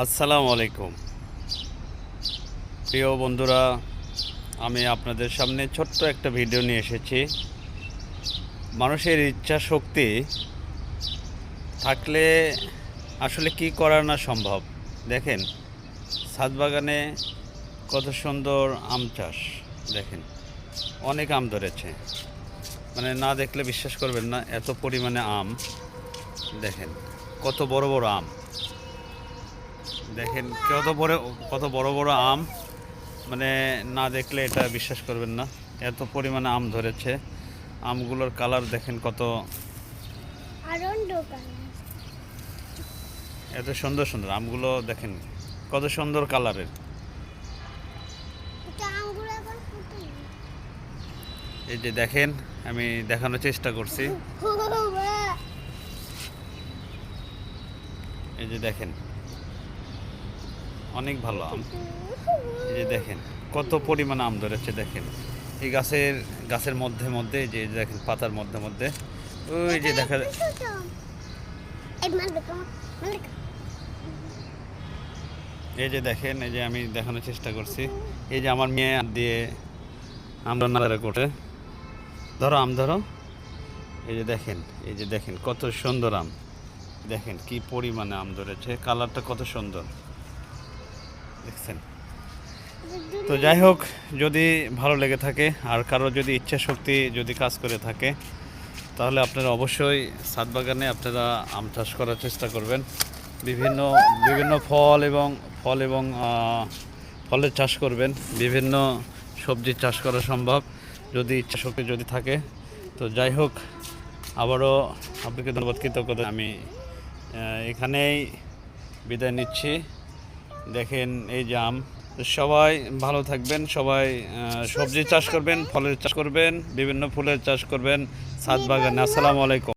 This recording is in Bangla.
আসসালামু আলাইকুম প্রিয় বন্ধুরা, আমি আপনাদের সামনে ছোট্ট একটা ভিডিও নিয়ে এসেছি। মানুষের ইচ্ছা শক্তি থাকলে আসলে কি করা না সম্ভব। দেখেন, ছাদ বাগানে কত সুন্দর আম চাষ। দেখেন, অনেক আম ধরেছে, মানে না দেখলে বিশ্বাস করবেন না, এত পরিমাণে আম। দেখেন কত বড় বড় আম, দেখেন কত বড় বড় আম, মানে না দেখলে এটা বিশ্বাস করবেন না, এত পরিমাণে আম ধরেছে। আমগুলোর কালার দেখেন কত, এত সুন্দর সুন্দর আমগুলো দেখেন, কত সুন্দর কালারের। এই যে দেখেন, আমি দেখানোর চেষ্টা করছি। এই যে দেখেন, অনেক ভালো আম। এই যে দেখেন কত পরিমাণ আম ধরেছে। দেখেন এই গাছের মধ্যে মধ্যে, যে দেখেন পাতার মধ্যে মধ্যে, ওই যে দেখা, এই যে দেখেন, এই যে আমি দেখানোর চেষ্টা করছি। এই যে আমার মেয়ে দিয়ে আমরা নাড়াড়া করে, ধরো আম ধরো। এই যে দেখেন, এই যে দেখেন কত সুন্দর আম। দেখেন কি পরিমাণে আম ধরেছে, কালারটা কত সুন্দর দেখছেন। তো যাই হোক, যদি ভালো লেগে থাকে আর কারো যদি ইচ্ছা শক্তি যদি কাজ করে থাকে, তাহলে আপনারা অবশ্যই ছাদ বাগানে আপনারা আম চাষ করার চেষ্টা করবেন। বিভিন্ন বিভিন্ন ফল এবং ফলের চাষ করবেন। বিভিন্ন সবজির চাষ করা সম্ভব যদি ইচ্ছা শক্তি যদি থাকে। তো যাই হোক, আবারও আপনাকে ধন্যবাদ, কৃতজ্ঞতা। আমি এখানেই বিদায় নিচ্ছি। দেখেন এই যে আম। সবাই ভালো থাকবেন, সবাই সবজি চাষ করবেন, ফলের চাষ করবেন, বিভিন্ন ফুলের চাষ করবেন ছাদ বাগানে। আসসালামু আলাইকুম।